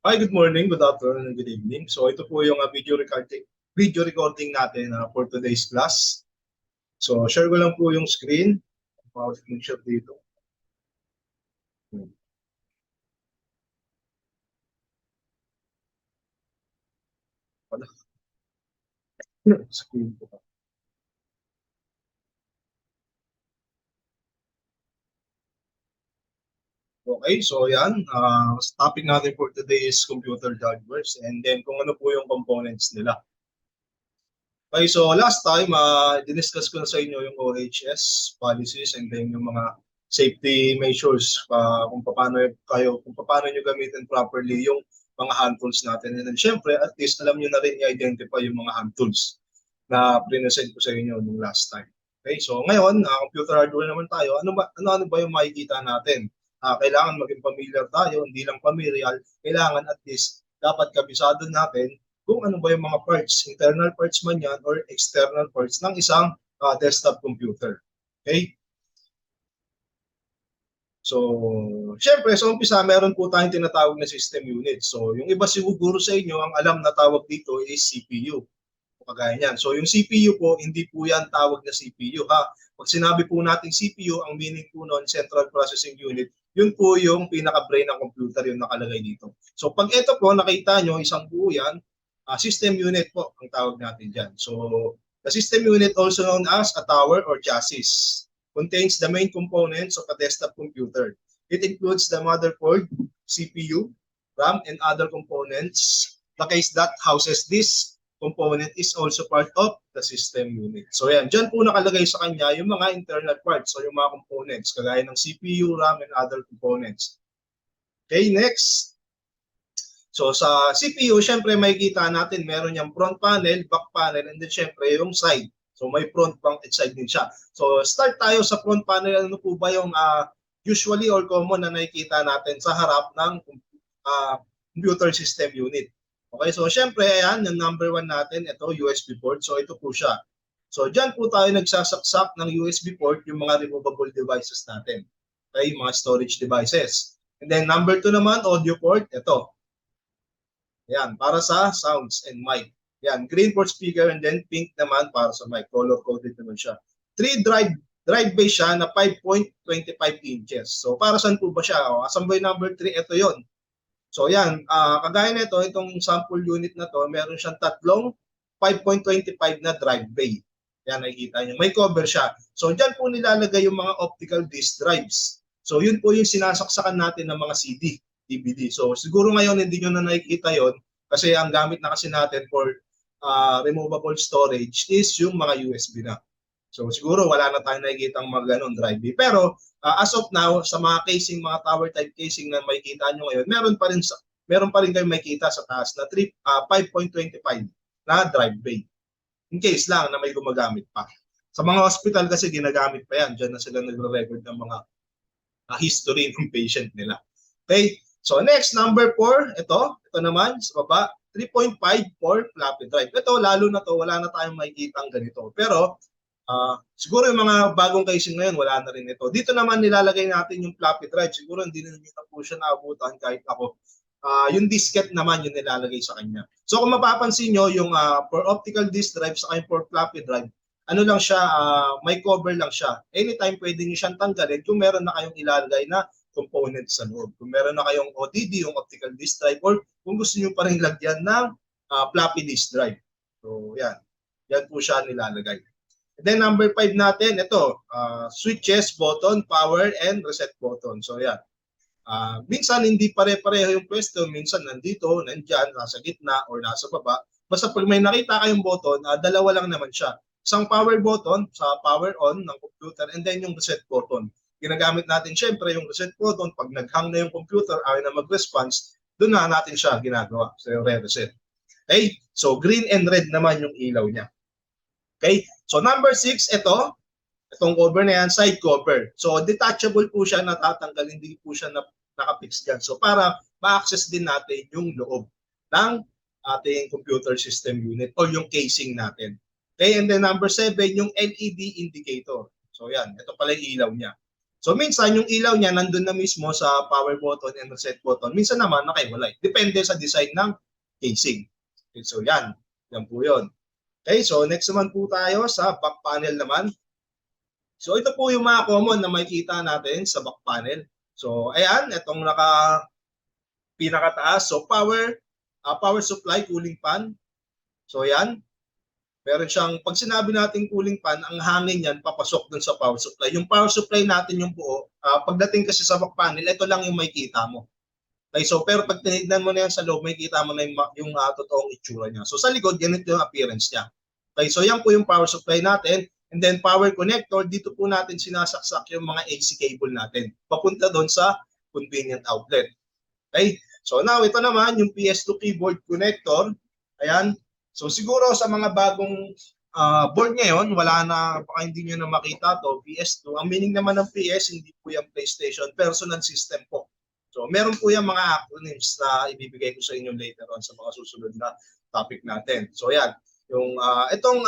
Hi, good morning, good afternoon, and good evening. So ito po yung video recording natin for today's class. So share ko lang po yung screen. Screenshot dito. Wala. Screen po. Okay, so yan. Topic natin for today is computer hardware and then kung ano po yung components nila. Okay, so last time, diniscuss ko na sa inyo yung OHS policies and then yung mga safety measures kung paano nyo gamitin properly yung mga hand tools natin. And then syempre, at least alam nyo na rin i-identify yung mga hand tools na present ko sa inyo nung last time. Okay, so ngayon, computer hardware naman tayo. Ano ba yung makikita natin? Kailangan maging familiar tayo, hindi lang familiar. Kailangan at least dapat kabisado natin kung ano ba yung mga parts, internal parts man yan or external parts ng isang desktop computer. Okay? So, syempre, sa umpisa, meron po tayong tinatawag na system unit. So, yung iba siguro sa inyo, ang alam na tawag dito is CPU. Kagaya niyan. So, yung CPU po, hindi po yan tawag na CPU. Pag sinabi po natin CPU, ang meaning po noon, Central Processing Unit, yun po yung pinaka-brain ng computer, yung nakalagay dito. So, pag ito po, nakita nyo, isang buo yan, system unit po ang tawag natin dyan. So, the system unit, also known as a tower or chassis, contains the main components of a desktop computer. It includes the motherboard, CPU, RAM, and other components. The case that houses this component is also part of the system unit. So yan, dyan po nakalagay sa kanya yung mga internal parts o yung mga components, kagaya ng CPU, RAM, and other components. Okay, next. So sa CPU, syempre makikita natin meron yung front panel, back panel, and then syempre yung side. So may front, back, and side din siya. So start tayo sa front panel. Ano po ba yung usually or common na nakikita natin sa harap ng computer system unit? Okay, so syempre ayan, yung number 1 natin, ito USB port. So ito po siya. So dyan po tayo nagsasaksak ng USB port yung mga removable devices natin. Okay, mga storage devices. And then number 2 naman, audio port, ito. Yan, para sa sounds and mic. Yan, green for speaker and then pink naman para sa mic. Color-coded naman siya. 3 drive base siya na 5.25 inches. So, para saan po ba siya? Asan ba yung number 3? Ito yon. So, yan. Kagaya nito, itong sample unit na to, meron siyang tatlong 5.25 na drive bay. Yan, nakikita niyo. May cover siya. So, dyan po nilalagay yung mga optical disk drives. So, yun po yung sinasaksakan natin ng mga CD. DVD. So siguro ngayon hindi nyo na nakikita yon kasi ang gamit na kasi natin for removable storage is yung mga USB na. So siguro wala na tayong nakikita ang mga ganun drive B. Pero as of now, sa mga casing, mga tower type casing na makikita nyo ngayon, meron pa rin kayong makikita sa taas na 5.25 na drive bay. In case lang na may gumagamit pa. Sa mga hospital kasi ginagamit pa yan. Diyan na sila nagre-record ng mga history ng patient nila. Okay? So next, number 4, ito naman sa baba, 3.5 for floppy drive. Ito, lalo na to, wala na tayong makikita ang ganito. Pero siguro yung mga bagong casing ngayon, wala na rin ito. Dito naman nilalagay natin yung floppy drive. Siguro hindi na po siya naabutan kahit ako. Yung diskette naman yung nilalagay sa kanya. So kung mapapansin nyo, yung for optical disk drive sa for floppy drive, ano lang siya, may cover lang siya. Anytime pwede nyo siyang tanggalin kung meron na kayong ilalagay na components sa loob. Kung meron na kayong ODD, yung optical disk drive, or kung gusto nyo pa rin lagyan ng floppy disk drive. So, yan. Yan po siya nilalagay. And then, number 5 natin, ito, switches, button, power, and reset button. So, yan. Minsan, hindi pare-pareho yung pwesto. Minsan, nandito, nandyan, nasa gitna, or nasa baba. Basta pag may nakita kayong button, dalawa lang naman siya. Isang power button sa power on ng computer, and then yung reset button. Ginagamit natin syempre yung reset button pag nag-hang na yung computer ayaw na mag-response, doon na natin siya ginagawa. So yung re-reset. Okay? So green and red naman yung ilaw niya. Okay? So number 6, itong cover na yan, side cover. So detachable po siya, natatanggal, hindi po siya nakapix dyan. So para ma-access din natin yung loob ng ating computer system unit o yung casing natin. Okay? And then number 7, yung LED indicator. So yan, ito pala yung ilaw niya. So minsan yung ilaw niya nandun na mismo sa power button and reset button. Minsan naman nakaiwalay. Depende sa design ng casing. Okay, so yan. Yan po yun. Okay, so next naman po tayo sa back panel naman. So ito po yung mga common na makikita natin sa back panel. So ayan, itong pinakataas. So power supply, cooling fan. So yan. Meron siyang, pag sinabi natin cooling fan, ang hangin yan papasok dun sa power supply. Yung power supply natin yung buo, pagdating kasi sa back panel, ito lang yung makikita mo. Okay, so pero pag tinignan mo na yan sa loob, makikita mo na yung totoong itsura niya. So sa likod, ganito yung appearance niya. Okay, so yan po yung power supply natin. And then power connector, dito po natin sinasaksak yung mga AC cable natin. Papunta doon sa convenient outlet. Okay, so now ito naman yung PS2 keyboard connector. Ayan. So siguro sa mga bagong board ngayon, wala na, baka hindi nyo na makita to, PS2. Ang meaning naman ng PS, hindi po yung PlayStation, personal system po. So meron po yung mga acronyms na ibibigay ko sa inyo later on sa mga susunod na topic natin. So yan, yung itong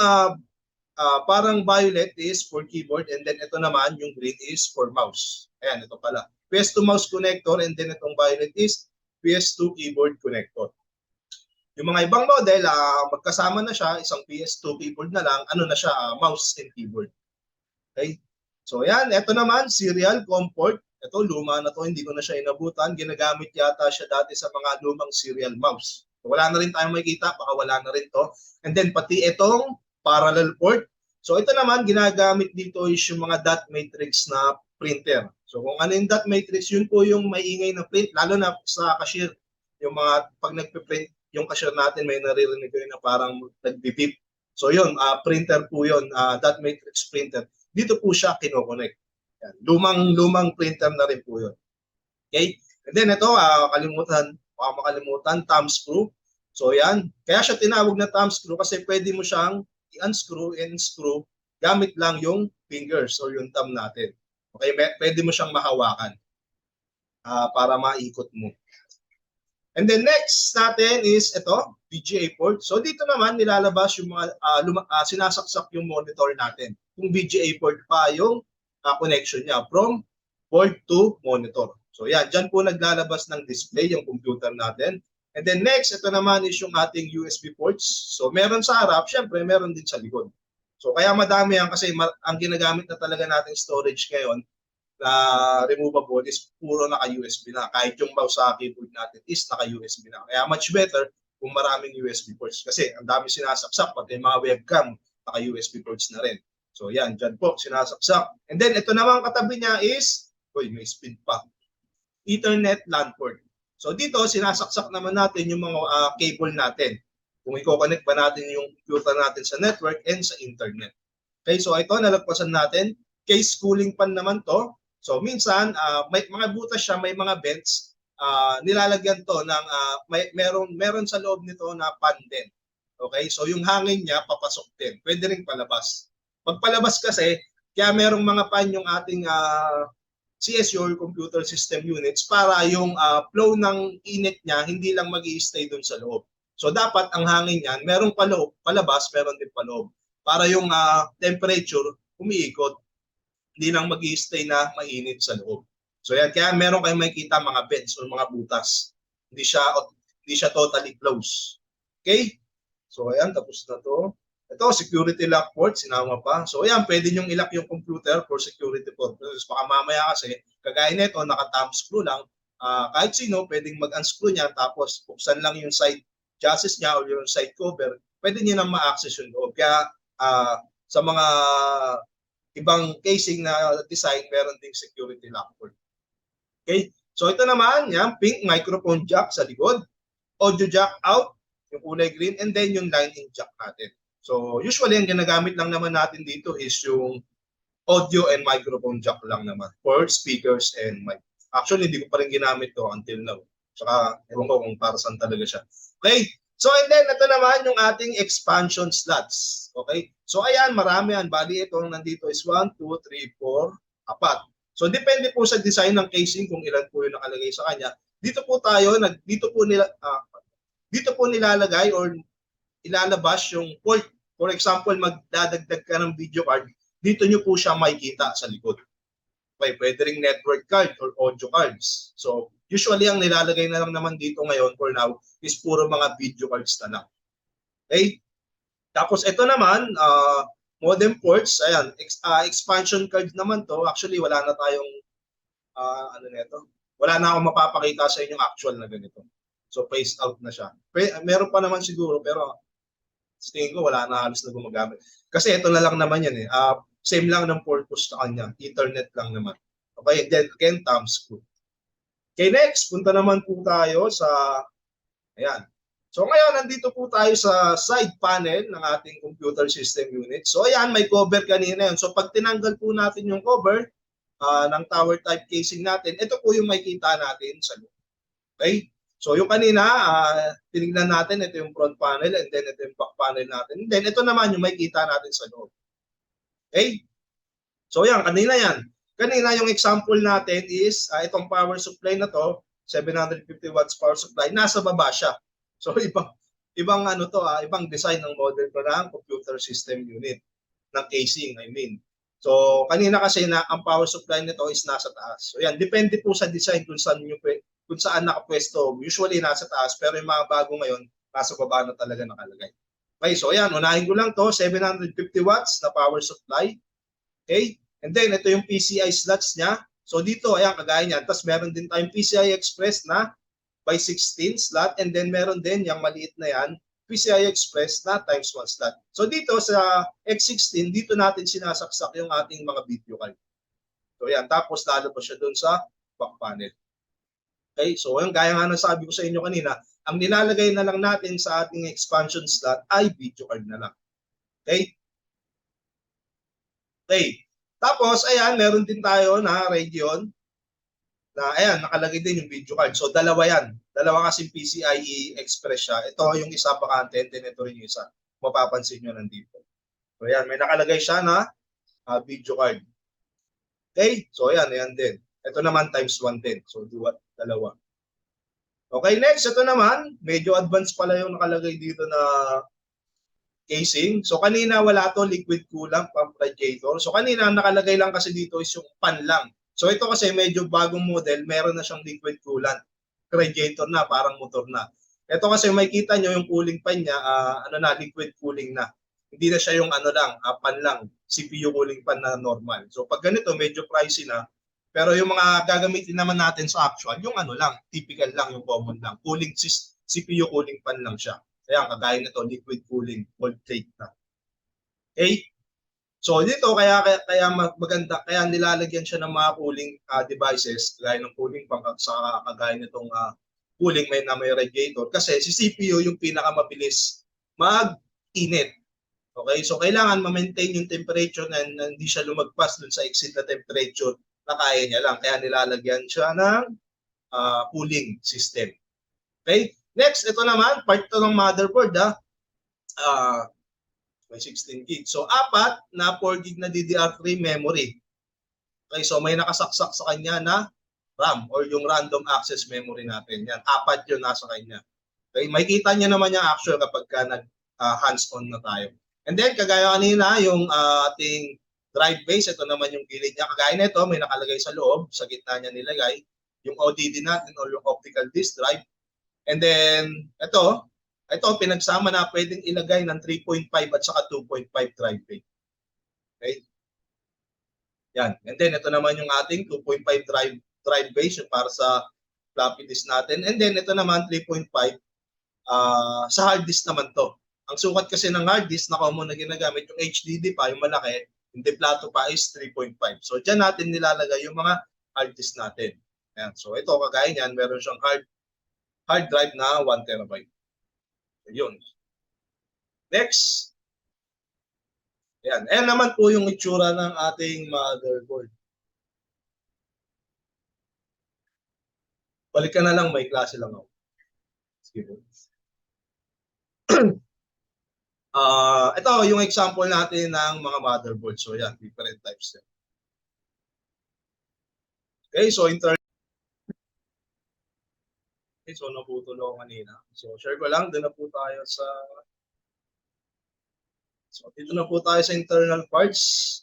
parang violet is for keyboard and then ito naman yung green is for mouse. Ayan, ito pala. PS2 mouse connector and then itong violet is PS2 keyboard connector. Yung mga ibang model, magkasama na siya, isang PS2 keyboard na lang, ano na siya, mouse and keyboard. Okay? So yan, ito naman, serial, comfort. Ito, luma na to, hindi ko na siya inabutan. Ginagamit yata siya dati sa mga lumang serial mouse. So, wala na rin tayong makikita, baka wala na rin to. And then pati itong parallel port. So ito naman, ginagamit dito is yung mga dot matrix na printer. So kung ano yung dot matrix, yun po yung maingay na print, lalo na sa cashier. Yung mga, pag nagpe-print, yung cashier natin may naririnig ko na parang nag-beep. So yun, printer po yun, dot matrix printer. Dito po siya kinokonek. Yan. Lumang printer na rin po yun. Okay? And then ito, makalimutan, thumb screw. So yan, kaya siya tinawag na thumb screw kasi pwede mo siyang i-unscrew and screw gamit lang yung fingers or yung thumb natin. Okay, pwede mo siyang mahawakan para maikot mo. And then next natin is ito, VGA port. So dito naman nilalabas yung mga sinasaksak yung monitor natin. Yung VGA port pa yung connection niya from board to monitor. So yan, dyan po naglalabas ng display yung computer natin. And then next, ito naman is yung ating USB ports. So meron sa harap, syempre meron din sa likod. So kaya madami yan kasi ang ginagamit na talaga nating storage ngayon na removable is puro naka-USB na. Kahit yung mouse sa keyboard natin is naka-USB na. Kaya much better kung maraming USB ports. Kasi ang dami sinasaksak, pati mga webcam, naka-USB ports na rin. So yan, dyan po, sinasaksak. And then ito naman katabi niya is, may speed pa, Ethernet LAN port. So dito, sinasaksak naman natin yung mga cable natin. Kung i-connect ba natin yung computer natin sa network and sa internet. Okay, so ito, nalagpasan natin. Case cooling fan naman to. So minsan, may mga butas siya, may mga vents. Nilalagyan to ng, meron sa loob nito na fan din. Okay, so yung hangin niya, papasok din. Pwede rin palabas. Pag palabas kasi, kaya merong mga fan yung ating CSU or computer system units para yung flow ng init niya hindi lang mag-i-stay doon sa loob. So dapat ang hangin niyan, merong palabas, meron din paloob. Para yung temperature umiikot, hindi lang mag-i-stay na mainit sa loob. So yan, kaya meron kayong makikita mga vents o mga butas. Hindi siya totally closed. Okay? So ayan, tapos na to. Ito, security lock port, sinama pa. So ayan, pwede nyo ilock yung computer for security purposes. Baka mamaya kasi, kagaya nito, naka-thumb screw lang. Kahit sino, pwedeng mag-unscrew niya, tapos buksan lang yung side chassis niya o yung side cover, pwede niya na ma-access yung loob. Kaya sa mga ibang casing na design, meron ding security lock port. Okay? So ito naman, yan, pink microphone jack sa likod, audio jack out, yung kulay green, and then yung line-in jack natin. So usually, ang ginagamit lang naman natin dito is yung audio and microphone jack lang naman for speakers and mic. Actually, hindi ko pa rin ginamit to until now. Saka, ewan ko kung para saan talaga siya. Okay? So, and then, ito naman yung ating expansion slots. Okay? So, ayan, marami yan. Bali, itong nandito is 1, 2, 3, 4, 4. So, depende po sa design ng casing kung ilan po yung nakalagay sa kanya. Dito po tayo, dito po nilalagay or ilalabas yung port. For example, magdadagdag ka ng video card, dito nyo po siya makikita sa likod. Okay, pwede ring network card or audio cards. So, usually ang nilalagay na lang naman dito ngayon for now is puro mga video cards na lang. Okay? Tapos ito naman, modem ports, ayan, expansion cards naman to. Actually, wala na tayong, ano nito, wala na akong mapapakita sa inyong actual na ganito. So, phased out na siya. Meron pa naman siguro, pero sa tingin ko wala na halos na gumagamit. Kasi ito na lang naman yan eh. Same lang ng purpose sa kanya. Ethernet lang naman. Okay, then again, thumb screw. Okay, next, punta naman po tayo sa, ayan. So ngayon, nandito po tayo sa side panel ng ating computer system unit. So ayan, may cover kanina yun. So pag tinanggal po natin yung cover ng tower type casing natin, ito po yung makikita natin sa loob. Okay? So yung kanina, tinignan natin, ito yung front panel and then ito yung back panel natin. And then ito naman yung makikita natin sa loob. Okay? So yan, kanina yan. Kanina yung example natin is itong power supply na to, 750 watts power supply, nasa baba siya. So ibang ano to, ibang design ng model ko ng computer system unit ng casing, I mean. So kanina kasi na ang power supply nito is nasa taas. So yan, depende po sa design kung saan nakapwesto. Usually nasa taas, pero yung mga bago ngayon, nasa baba na talaga nakalagay. Okay, so yan, unahin ko lang to, 750 watts na power supply. Okay? And then, ito yung PCI slots niya. So, dito, ayan, kagaya niyan. Tapos, meron din tayong PCI Express na by 16 slot. And then, meron din yung maliit na yan, PCI Express na times 1 slot. So, dito sa X16, dito natin sinasaksak yung ating mga video card. So, ayan. Tapos, lalabas siya dun sa back panel. Okay? So, yung gaya nga nasabi ko sa inyo kanina, ang nilalagay na lang natin sa ating expansion slot ay video card na lang. Okay? Okay. Tapos, ayan, meron din tayo na Radeon na, ayan, nakalagay din yung video card. So, dalawa yan. Dalawa kasing PCIe Express siya. Ito yung isa bakante, and then ito rin yung isa. Mapapansin nyo nandito. So, ayan, may nakalagay siya na video card. Okay? So, ayan, ayan din. Ito naman times 1 din. So, dalawa. Okay, next, ito naman, medyo advanced pala yung nakalagay dito na casing. So kanina wala to, liquid coolant pump radiator. So kanina nakalagay lang kasi dito is yung pan lang. So ito kasi medyo bagong model, meron na siyang liquid coolant radiator na, parang motor na. Ito kasi makikita nyo yung cooling pan niya, liquid cooling na. Hindi na siya yung pan lang, CPU cooling pan na normal. So pag ganito, medyo pricey na. Pero yung mga gagamitin naman natin sa actual, yung typical lang, yung common lang. CPU cooling pan lang siya. Kaya kagaya nito, liquid cooling, cold plate na. Okay? So dito kaya maganda, kaya nilalagyan siya ng mga cooling devices, gaya ng cooling pump at saka kagaya nitong cooling may radiator kasi si CPU yung pinakamabilis mag-init. Okay? So kailangan ma-maintain yung temperature na hindi siya lumagpas dun sa exceed na temperature na kaya niya lang. Kaya nilalagyan siya ng cooling system. Okay? Next, ito naman, part ito ng motherboard may 16 gig. So, 4 na 4 gig na DDR3 memory. Okay, so may nakasaksak sa kanya na RAM or yung random access memory natin. Yan, 4 yun nasa kanya. Okay, makikita niya naman yung actual kapag hands-on na tayo. And then, kagaya kanina, yung ating drive base, ito naman yung gilid niya. Kagaya nito, may nakalagay sa loob, sa gitna niya nilagay, yung ODD natin or yung optical disk drive. And then, ito pinagsama na pwedeng ilagay ng 3.5 at saka 2.5 drive bay. Okay? Yan. And then, ito naman yung ating 2.5 drive bay para sa floppy disk natin. And then, ito naman 3.5 sa hard disk naman to. Ang sukat kasi ng hard disk na common na ginagamit, yung HDD pa, yung malaki, yung deplato pa is 3.5. So, dyan natin nilalagay yung mga hard disk natin. Ayan. So, ito, kagaya niyan, meron siyang hard drive na 1 terabyte. So, yun. Next. Ayan. Ayan naman po yung itsura ng ating motherboard. Balikan na lang, may klase lang ako. Sige. Ito yung example natin ng mga motherboard. So, yan, different types. Okay, so so naputol ako kanina. So share ko lang, doon na po tayo sa dito na po tayo sa internal parts.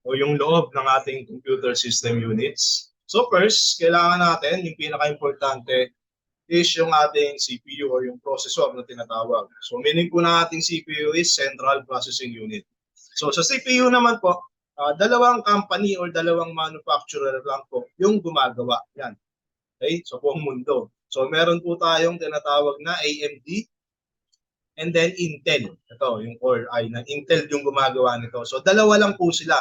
o yung loob ng ating computer system units. So first, kailangan natin, yung pinaka-importante is yung ating CPU or yung processor na tinatawag. So meaning po ng ating CPU is Central Processing Unit. So sa CPU naman po, dalawang company or dalawang manufacturer lang po yung gumagawa. Yan. Okay? So buong mundo. So meron po tayong tinatawag na AMD and then Intel. Ito, yung Core i na Intel yung gumagawa nito. So dalawa lang po sila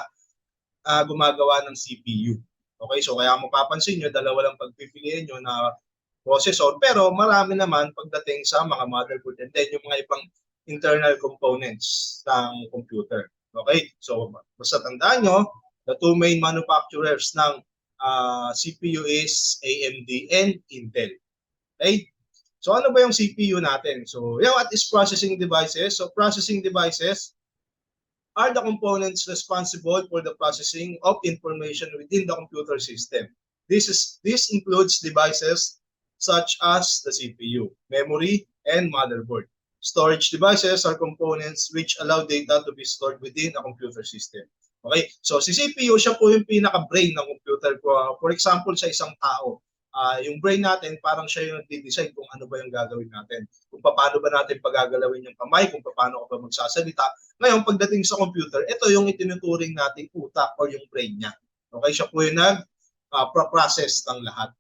gumagawa ng CPU. Okay? So kaya mapapansin nyo, dalawa lang pagpipiliin nyo na processor, pero marami naman pagdating sa mga motherboard and then yung mga ibang internal components ng computer. Okay? So, basta tandaan nyo, the two main manufacturers ng CPU is AMD and Intel. Okay? So, ano ba yung CPU natin? So, yeah, what is processing devices? So, processing devices are the components responsible for the processing of information within the computer system. This includes devices such as the CPU, memory, and motherboard. Storage devices are components which allow data to be stored within a computer system. Okay? So si CPU, siya po yung pinaka-brain ng computer. For example, sa isang tao, yung brain natin, parang siya yung nag-decide kung ano ba yung gagawin natin. Kung paano ba natin pagagalawin yung kamay, kung paano ka ba magsasalita. Ngayon, pagdating sa computer, ito yung itinuturing nating utak or yung brain niya. Okay? Siya po yung nag-process ng lahat.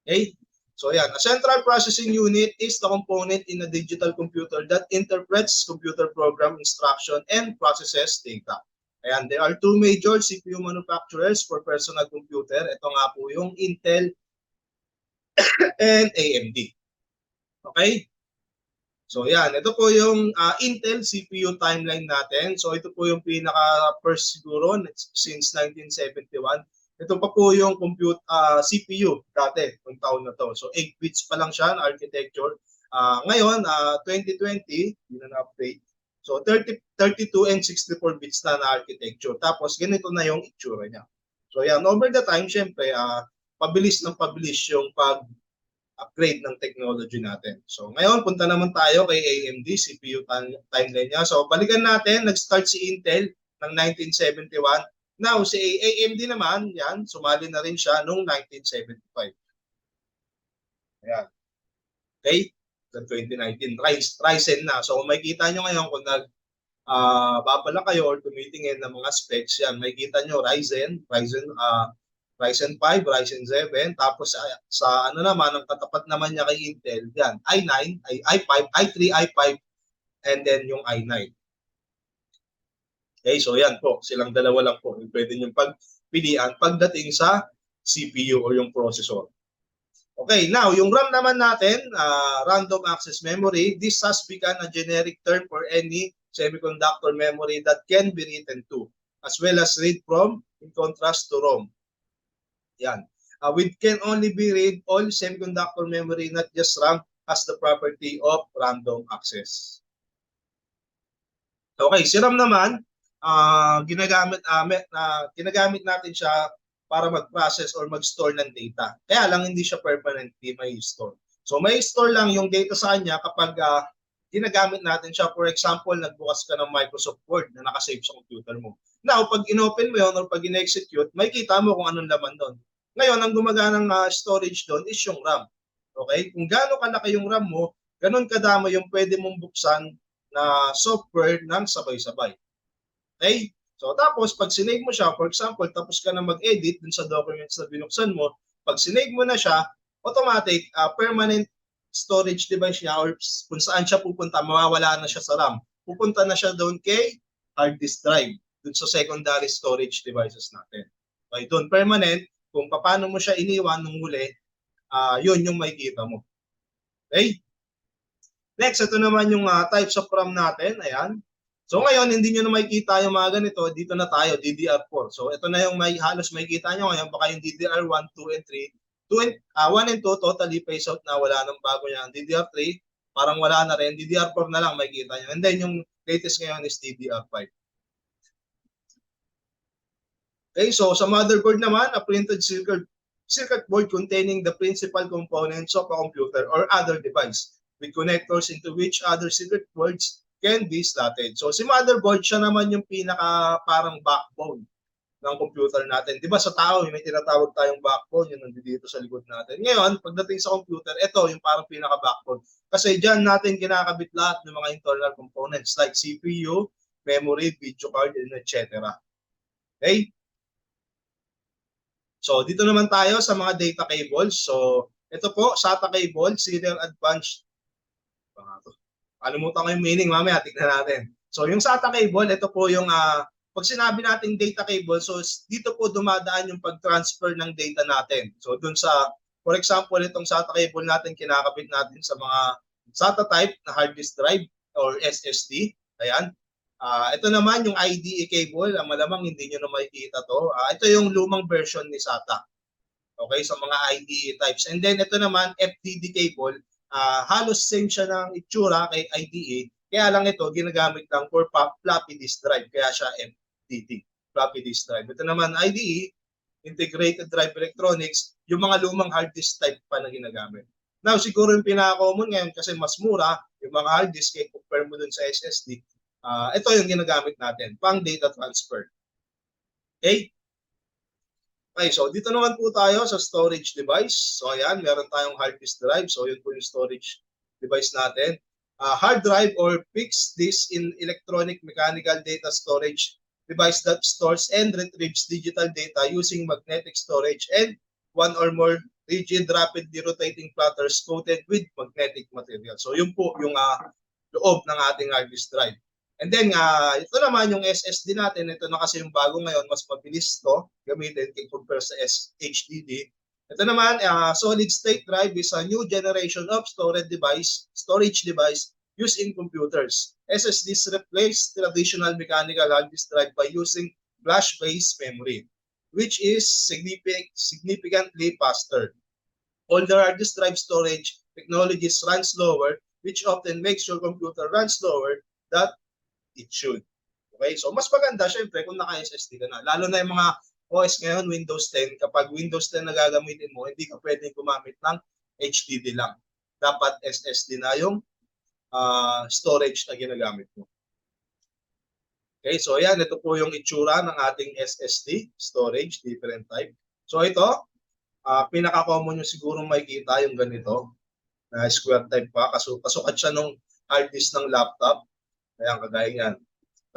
Okay? So yan, a central processing unit is the component in a digital computer that interprets computer program instruction and processes data. Ayan, there are two major CPU manufacturers for personal computer. Ito nga po yung Intel and AMD. Okay? So yan, ito po yung Intel CPU timeline natin. So ito po yung pinaka-first siguro since 1971. Ito pa po yung CPU dati, yung taon na to. So 8 bits pa lang siya na architecture. Ngayon, 2020, hindi na na-update. So 32 and 64 bits na architecture. Tapos ganito na yung itsura niya. So yan, over the time, syempre, pabilis yung pag-upgrade ng technology natin. So ngayon, punta naman tayo kay AMD, CPU timeline niya. So balikan natin, nag-start si Intel ng 1971. Now, si AMD naman, yan, sumali na rin siya noong 1975. Ayan. Okay? Sa 2019, Ryzen na. So, kung makikita nyo ngayon, kung babala kayo or tumitingin ng mga specs, yan, makikita nyo Ryzen 5, Ryzen 7, tapos sa ano naman, ang katapat naman niya kay Intel, yan, i9, i5, i3, i5, and then yung i9. Okay, so yan po, silang dalawa lang po. Pwede nyo pagpilian pagdating sa CPU o yung processor. Okay, now, yung RAM naman natin, random access memory, this has become a generic term for any semiconductor memory that can be written to, as well as read from, in contrast to ROM. Yan. We can only be read all semiconductor memory, not just RAM, has the property of random access. Okay, si RAM naman, ginagamit natin siya para mag-process or mag-store ng data. Kaya lang hindi siya permanently may store. So may store lang yung data sa kanya kapag ginagamit natin siya. For example, nagbukas ka ng Microsoft Word na nakasave sa computer mo. Now, pag in-open mo yun or pag in-execute, may kita mo kung anong laman doon. Ngayon, ang gumaganang storage doon is yung RAM. Okay? Kung gaano kalaki yung RAM mo, ganun kadami yung pwede mong buksan na software ng sabay-sabay. Okay? So tapos pag sinave mo siya, for example, tapos ka na mag-edit dun sa documents na binuksan mo, pag sinave mo na siya, automatic permanent storage device niya or kung saan siya pupunta, mawawala na siya sa RAM. Pupunta na siya doon kay hard disk drive, dun sa secondary storage devices natin. Okay, doon permanent, kung paano mo siya iniwan nung huli, yun yung makikita mo. Okay? Next, ito naman yung types of RAM natin. Ayan. So ngayon, hindi nyo na makikita yung mga ganito. Dito na tayo, DDR4. So ito na yung halos makikita nyo ngayon. Baka yung DDR1, 2, and 3. 1 and 2, totally phase out na. Wala nang bago yan. DDR3, parang wala na rin. DDR4 na lang makikita nyo. And then yung latest ngayon is DDR5. Okay, so sa motherboard naman, a printed circuit board containing the principal components of a computer or other device with connectors into which other circuit boards can be slotted. So si motherboard, siya naman yung pinaka parang backbone ng computer natin. Di ba sa tao, may tinatawag tayong backbone, yun nandito sa likod natin. Ngayon, pagdating sa computer, ito yung parang pinaka-backbone. Kasi dyan natin kinakabit lahat ng mga internal components like CPU, memory, video card, and etc. Okay? So, dito naman tayo sa mga data cables. So, ito po, SATA cable, serial advanced. Kalimutan ko yung meaning, mamaya tignan natin. So, yung SATA cable, ito po yung pag sinabi natin data cable, so dito po dumadaan yung pag-transfer ng data natin. So dun sa, for example, itong SATA cable natin, kinakabit natin sa mga SATA type na hard disk drive or SSD. Ayan. Ito naman yung IDE cable, malamang hindi nyo na makikita to. Ito yung lumang version ni SATA. Okay, sa mga IDE types. And then ito naman, FDD cable, halos same siya ng itsura kay IDE. Kaya lang ito, ginagamit lang for floppy disk drive. Kaya siya FDD, floppy disk drive. Ito naman, IDE, Integrated Drive Electronics, yung mga lumang hard disk type pa na ginagamit. Now, siguro yung pinaka-common ngayon kasi mas mura, yung mga hard disk, kaya compare mo dun sa SSD, ito yung ginagamit natin, pang data transfer. Okay? Okay, so dito naman po tayo sa storage device. So ayan, meron tayong hard disk drive. So yun po yung storage device natin. Hard drive or fixed disk in electronic mechanical data storage device that stores and retrieves digital data using magnetic storage and one or more rigid rapidly rotating platters coated with magnetic material. So yun po yung loob ng ating hard disk drive. And then, ito naman yung SSD natin. Ito na kasi yung bago ngayon. Mas mabilis to gamitin compare sa HDD. Ito naman, solid state drive is a new generation of storage device used in computers. SSDs replace traditional mechanical hard disk drive by using flash-based memory, which is significantly faster. Older hard disk drive storage technologies run slower, which often makes your computer run slower than it should. Okay? So, mas maganda, syempre, kung naka-SSD ka na. Lalo na yung mga OS ngayon, Windows 10, kapag Windows 10 na gagamitin mo, hindi ka pwedeng gumamit ng HDD lang. Dapat SSD na yung storage na ginagamit mo. Okay, so ayan, ito po yung itsura ng ating SSD, storage, different type. So ito, pinaka-common yung siguro makikita yung ganito, na square type pa, kasukat siya nung hard disk ng laptop. Ayan, kagaya yan.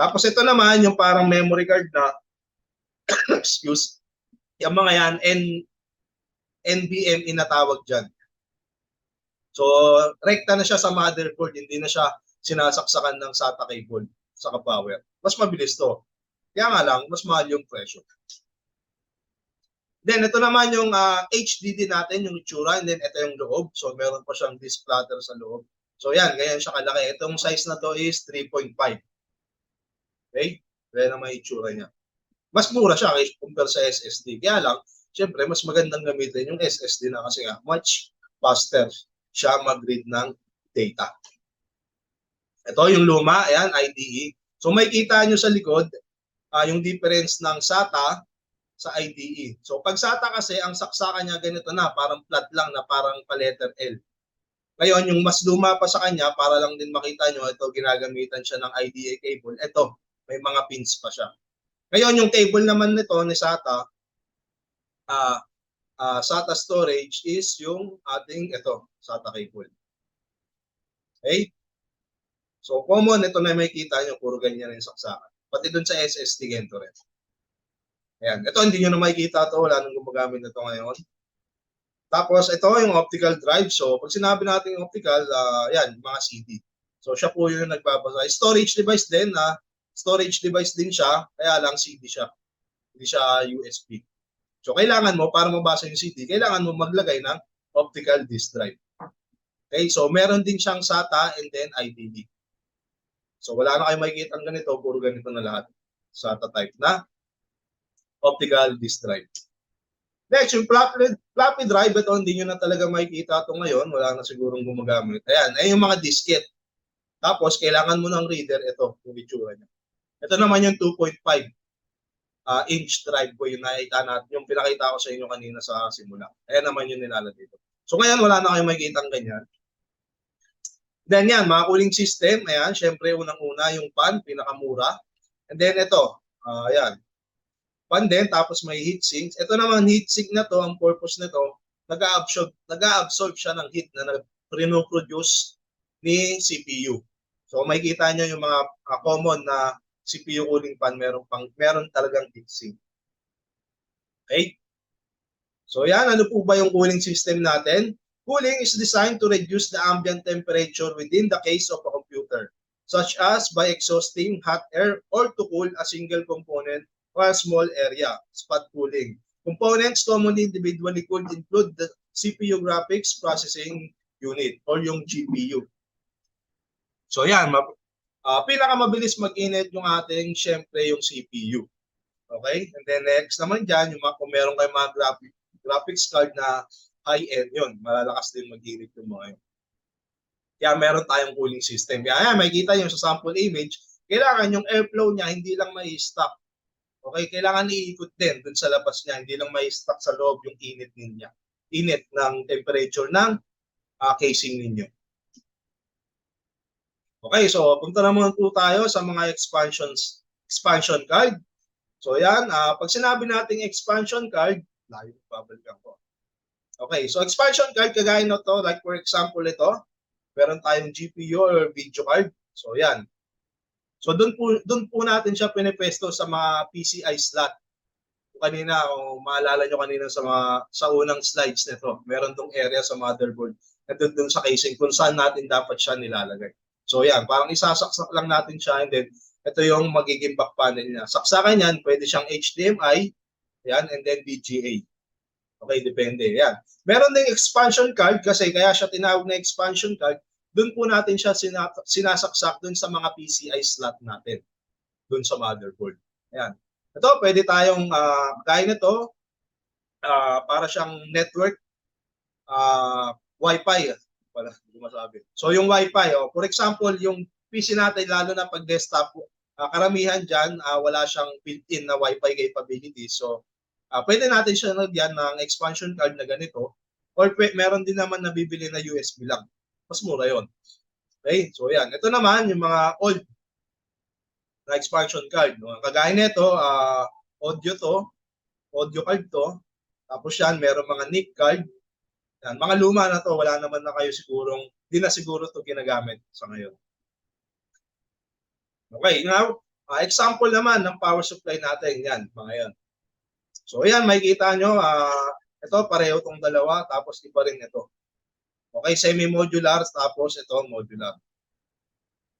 Tapos ito naman, yung parang memory card na, excuse, yung mga yan, NVMe na tawag dyan. So, rekta na siya sa motherboard, hindi na siya sinasaksakan ng SATA cable sa power. Mas mabilis to. Kaya nga lang, mas mahal yung presyo. Then, ito naman yung HDD natin, yung itsura, and then ito yung loob. So, meron pa siyang disk platter sa loob. So yan, ganyan siya kalaki. Itong size na to is 3.5. Okay? Kaya na may itsura niya. Mas mura siya compare sa SSD. Kaya lang, syempre, mas magandang gamitin yung SSD na kasi nga, much faster siya mag-read ng data. Ito yung luma, ayan, IDE. So may kita nyo sa likod, yung difference ng SATA sa IDE. So pag SATA kasi, ang saksakan niya ganito na, parang flat lang na parang pa-letter L. Ngayon, yung mas luma pa sa kanya, para lang din makita nyo, ito ginagamitan siya ng IDE cable. Ito, may mga pins pa siya. Ngayon, yung cable naman nito ni SATA, SATA storage is yung ating, ito, SATA cable. Okay? So, common, ito na may kita nyo, puro ganyan yung saksakan. Pati dun sa SSD, ganito rin. Ayan. Ito, hindi nyo na makikita ito. Wala nang gumagamit nito ngayon. Tapos, ito yung optical drive. So, pag sinabi natin yung optical, yan, mga CD. So, siya po yung nagbabasa. Storage device din, storage device din siya, kaya lang CD siya. Hindi siya USB. So, kailangan mo, para mabasa yung CD, kailangan mo maglagay ng optical disk drive. Okay, so meron din siyang SATA and then IDE. So, wala na kayo makikita ang ganito, puro ganito na lahat. SATA type na optical disk drive. Next, yung floppy drive, ito hindi nyo na talaga makikita ito ngayon. Wala na sigurong gumagamit. Ayan, ay yung mga disket. Tapos, kailangan mo ng reader. Ito, yung itsura niya. Ito naman yung 2.5 inch drive ko yung nakita natin. Yung pinakita ko sa inyo kanina sa simula. Ayan naman yung nilalagay dito. So, ngayon, wala na kayong makikita ang ganyan. Then yan, mga cooling system, ayan, syempre unang-una yung fan, pinakamura. And then ito, ayan, fan din, tapos may heat sinks. Ito naman, heat sink na to, ang purpose nito, nag-a-absorb siya ng heat na pinoproduce ni CPU. So makikita niyo yung mga common na CPU cooling fan, meron talagang heat sink. Okay? So yan, ano po ba yung cooling system natin? Cooling is designed to reduce the ambient temperature within the case of a computer, such as by exhausting hot air or to cool a single component or a small area, spot cooling. Components commonly individually cooled include the CPU graphics processing unit or yung GPU. So yan, pinakamabilis mag-init yung ating, syempre, yung CPU. Okay? And then next naman dyan, kung meron kayong mga graphics card na high-end yun, malalakas din mag-init yung mga yun. Kaya meron tayong cooling system. Kaya makikita nyo sa sample image, kailangan yung airflow niya hindi lang may stop. Okay? Kailangan iikot din dun sa labas niya, hindi lang may stop sa loob yung init niya. Init ng temperature ng casing ninyo. Okay, so punta naman po tayo sa mga expansion card. So yan, pag sinabi nating expansion card, babalikan ko. Okay, so expansion card, kagaya na to, like for example ito, meron tayong GPU or video card. So yan. So doon po natin siya pinipesto sa mga PCI slot. Kanina, kung maalala nyo kanina sa unang slides nito, meron tong area sa motherboard na doon sa casing kung saan natin dapat siya nilalagay. So yan, parang isasaksak lang natin siya, and then ito yung magiging back panel niya. Saksakan yan, pwede siyang HDMI, yan, and then VGA. Okay, depende. Yan. Meron ding expansion card kasi kaya siya tinawag na expansion card. Doon po natin siya sinasaksak doon sa mga PCI slot natin. Doon sa motherboard. Yan. Ito, pwede tayong, gaya nito, para siyang network, Wi-Fi. Wala, hindi masabi. So yung Wi-Fi, for example, yung PC natin, lalo na pag desktop, karamihan dyan, wala siyang built-in na Wi-Fi capability. So, pwede natin siya nagyan ng expansion card na ganito, or meron din naman nabibili na USB lang. Mas mura yon. Okay, so yan. Ito naman, yung mga old na expansion card. No? Kagaya nito, audio card to. Tapos yan, meron mga NIC card. Yan, mga luma na to, wala naman na kayo sigurong, di na siguro to ginagamit sa ngayon. Okay, now, example naman ng power supply natin. Yan, mga yan. So yan, makikita nyo, ito pareho tong dalawa, tapos iba rin ito. Okay, semi-modular, tapos ito modular.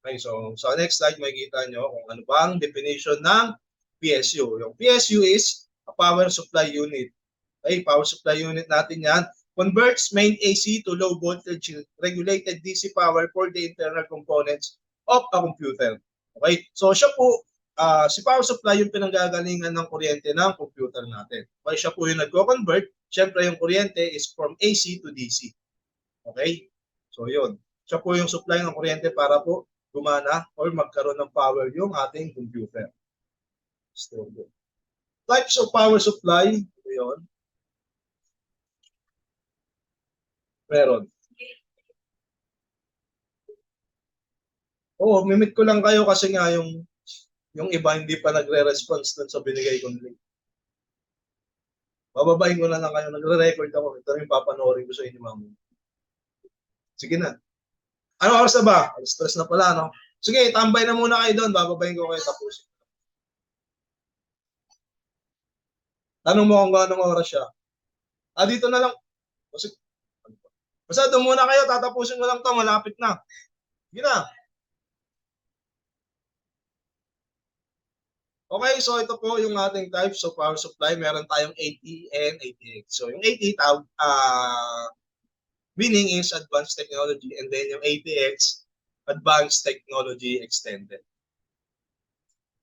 Okay, so sa next slide, makikita nyo kung ano ba ang definition ng PSU. Yung PSU is a power supply unit. Okay, power supply unit natin yan. Converts main AC to low voltage regulated DC power for the internal components of a computer. Okay, so siya po, si power supply yung pinanggagalingan ng kuryente ng computer natin. Okay, siya po yung nagko-convert. Siyempre yung kuryente is from AC to DC. Okay, so yun. Siya po yung supply ng kuryente para po gumana or magkaroon ng power yung ating computer. Still good. Types of power supply, yun. Meron. Oo, mimit ko lang kayo kasi nga yung iba hindi pa nagre-response dun sa binigay kong link. Bababayin ko na lang kayo. Nagre-record ako. Ito yung papanoorin ko sa inyo, ma'am. Sige na. Ano oras na ba? Stress na pala, no? Sige, tambay na muna kayo doon. Bababayin ko kayo tapos. Tanong mo kung anong oras siya. Dito na lang. Basta doon muna kayo. Tatapusin ko lang to. Malapit na. Sige na. Okay, so ito po yung ating types of power supply. Meron tayong 80 and 80X. So yung 80 meaning is advanced technology, and then yung 80X, advanced technology extended.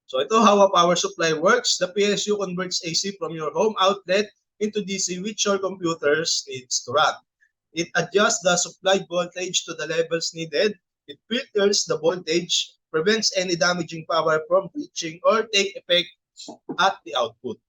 So ito how a power supply works. The PSU converts AC from your home outlet into DC which your computers needs to run. It adjusts the supplied voltage to the levels needed. It filters the voltage, prevents any damaging power from reaching or take effect at the output.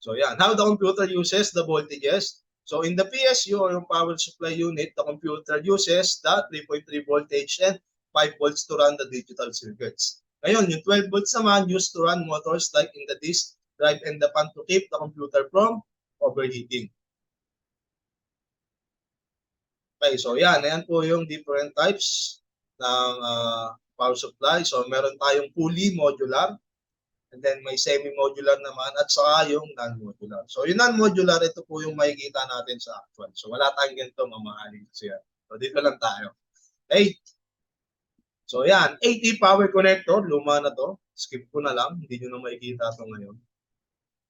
So yan, how the computer uses the voltages. So in the PSU or yung power supply unit, the computer uses the 3.3 voltage and 5 volts to run the digital circuits. Ngayon, yung 12 volts naman used to run motors like in the disk drive and the fan to keep the computer from overheating. Okay, so yan po yung different types ng power supply. So meron tayong fully modular, and then may semi-modular naman, at saka yung non-modular. So yung non-modular, ito po yung makikita natin sa actual. So wala tayong ganito, mamahalin kasi yan. So dito lang tayo. Okay. So yan, 80 power connector, luma na to. Skip ko na lang, hindi nyo na makikita ito ngayon.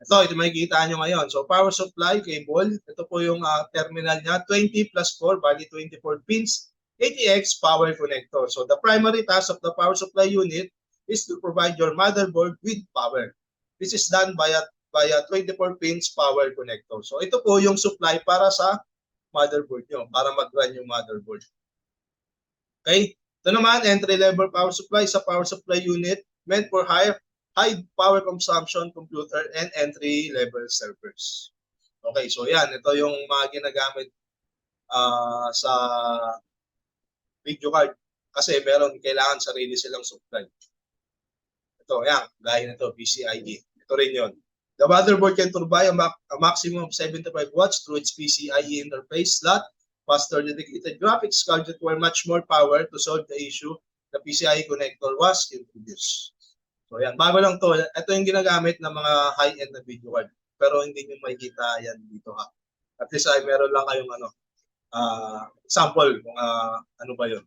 Ito makikita nyo ngayon. So power supply cable, ito po yung terminal niya, 20 plus 4, bali 24 pins, ATX power connector. So the primary task of the power supply unit is to provide your motherboard with power. This is done via 24 pins power connector. So ito po yung supply para sa motherboard nyo, para mag-run yung motherboard. Okay? Ito naman, entry-level power supply sa power supply unit meant for high power consumption computer and entry-level servers. Okay, so yan, ito yung mga ginagamit sa video card kasi meron kailangan sarili silang supply. Ito, yan, gaya nito, PCIe. Ito rin yun. The motherboard can provide a maximum of 75 watts through its PCIe interface slot. Faster dedicated graphics cards require much more power to solve the issue the PCIe connector was introduced. So yan, bago lang to. Ito yung ginagamit ng mga high-end na video card. Pero hindi nyo makikita yan dito ha. At least ay meron lang kayong sample kung ano ba yun.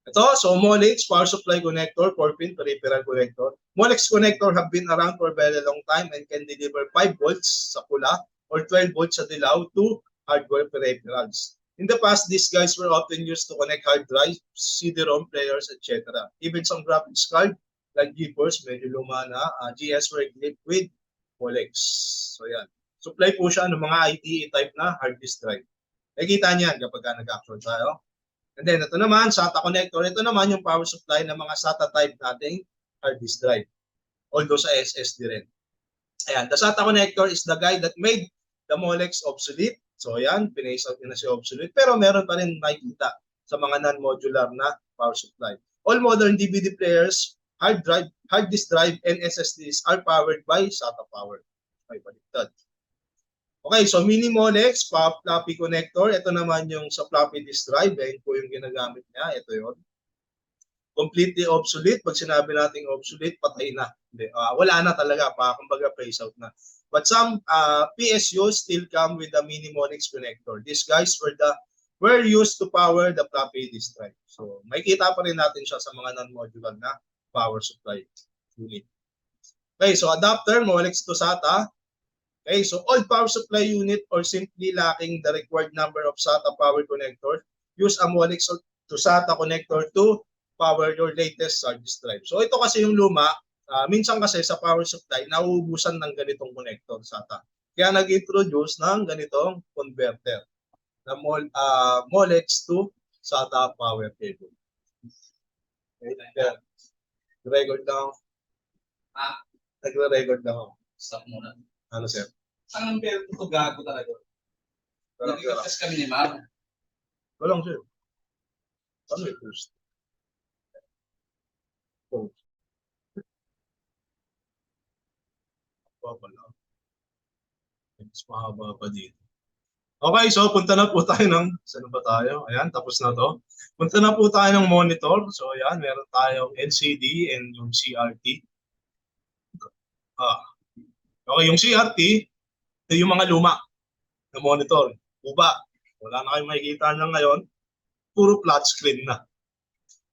Ito, so Molex power supply connector, 4-pin peripheral connector. Molex connector have been around for a very long time and can deliver 5 volts sa pula or 12 volts sa dilaw to hardware peripherals. In the past, these guys were often used to connect hard drives, CD-ROM players, etc. Even some graphics card like GeForce, medyo luma na, GS were equipped with Molex. So yan. Supply po siya ng mga ITE type na hard disk drive. Nakikita niyan kapag nag-actual tayo. And then, ito naman, SATA connector. Ito naman yung power supply ng mga SATA type nating hard disk drive. Although sa SSD rin. Ayan, the SATA connector is the guy that made the Molex obsolete. So, ayan, pinace out na siya obsolete. Pero meron pa rin makikita sa mga non-modular na power supply. All modern DVD players, hard disk drive, and SSDs are powered by SATA power. May baliktad. Okay, so mini Molex, floppy connector. Ito naman yung sa floppy disk drive. Ayan po yung ginagamit niya. Ito yun. Completely obsolete. Pag sinabi natin obsolete, patay na. Wala na talaga. Kumbaga phase out na. But some PSUs still come with the mini Molex connector. These guys were used to power the floppy disk drive. So, makikita pa rin natin siya sa mga non-modular na power supply unit. Okay, so adapter, Molex to SATA. Okay, so old power supply unit or simply lacking the required number of SATA power connector, use a Molex to SATA connector to power your latest hard disk drive. So ito kasi yung luma, minsan kasi sa power supply, nauubusan ng ganitong connector SATA. Kaya nag-introduce ng ganitong converter na Molex to SATA power cable. Okay, nag-record lang. Nag-record lang ako. Stop muna. Ano sir? Ang pero ito gago talaga. Nag-ikas kami ni Ma'am. Walang sir. Ano yung first? Oh. Pala. Mas mahaba pa dito. Okay, so punta na po tayo ng, saan ba tayo? Ayan, tapos na to. Punta na po tayo ng monitor. So ayan, meron tayong LCD and yung CRT. Okay, yung CRT, yung mga luma na monitor. Uba, wala na kayong makikita niya ngayon. Puro flat screen na.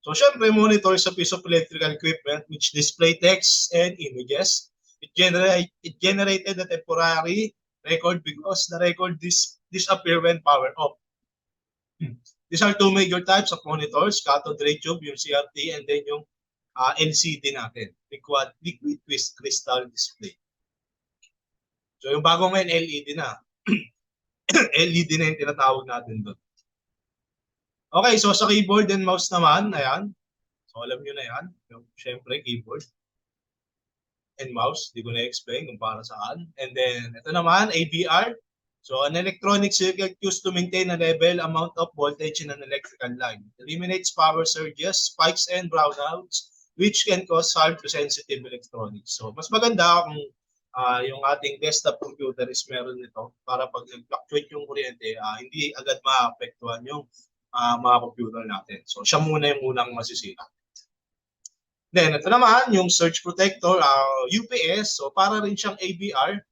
So syempre, monitor is a piece of electrical equipment which display text and images. It generated a temporary record because the record disappear when power off. These are two major types of monitors, cathode ray tube, yung CRT, and then yung LCD natin, liquid crystal display. So yung bago ngayon, LED na. LED na yung tinatawag natin doon. Okay, so sa keyboard and mouse naman, ayan. So alam nyo na yan. Siyempre, keyboard and mouse. Di ko na-explain kung para saan. And then, ito naman, AVR. So an electronic circuit used to maintain a level amount of voltage in an electrical line. It eliminates power surges, spikes, and brownouts, which can cause harm to sensitive electronics. So mas maganda kung yung ating desktop computer is meron nito para pag nag-fluctuate yung kuryente, hindi agad maapektuhan yung mga computer natin. So siya muna yung unang masisira. Then ito naman yung surge protector, UPS. So para rin siyang ABR.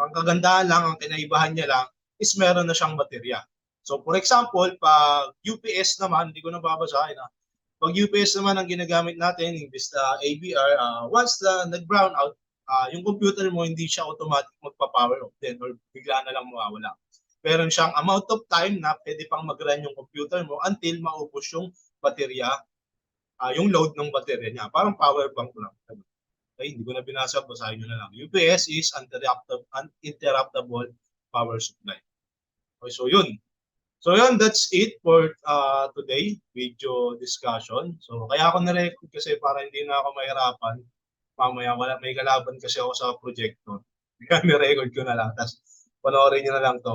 Ang kagandahan lang, ang kinaibahan niya lang is meron na siyang baterya. So for example, pag UPS naman, hindi ko na babasahin. Pag UPS naman ang ginagamit natin, imbis na ABR, once na nag-brown out, yung computer mo hindi siya automatic magpa-power off din or bigla na lang mawawala. Meron siyang amount of time na pwede pang mag-run yung computer mo until maubos yung baterya, yung load ng baterya niya. Parang power bank lang. Okay, hindi ko na binasa, basahin nyo na lang. UPS is uninterruptible power supply. Okay, so yun. So yun, that's it for today video discussion. So kaya ako na-record kasi para hindi na ako mahirapan. Mamaya may kalaban kasi ako sa projector. Kaya ni-record ko na lang. Tapos panoorin nyo na lang ito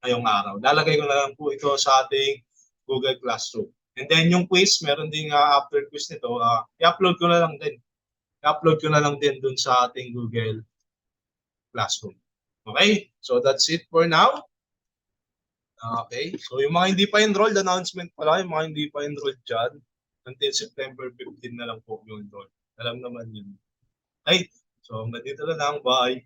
ngayong araw. Lalagay ko na lang po ito sa ating Google Classroom. And then yung quiz, meron ding after quiz nito, i-upload ko na lang din. I-upload ko na lang din dun sa ating Google Classroom. Okay? So that's it for now. Okay? So yung mga hindi pa enrolled, announcement pala, yung mga hindi pa enrolled dyan, until September 15 na lang po yung enrolled. Alam naman yun. Okay? So hanggang dito na lang. Bye!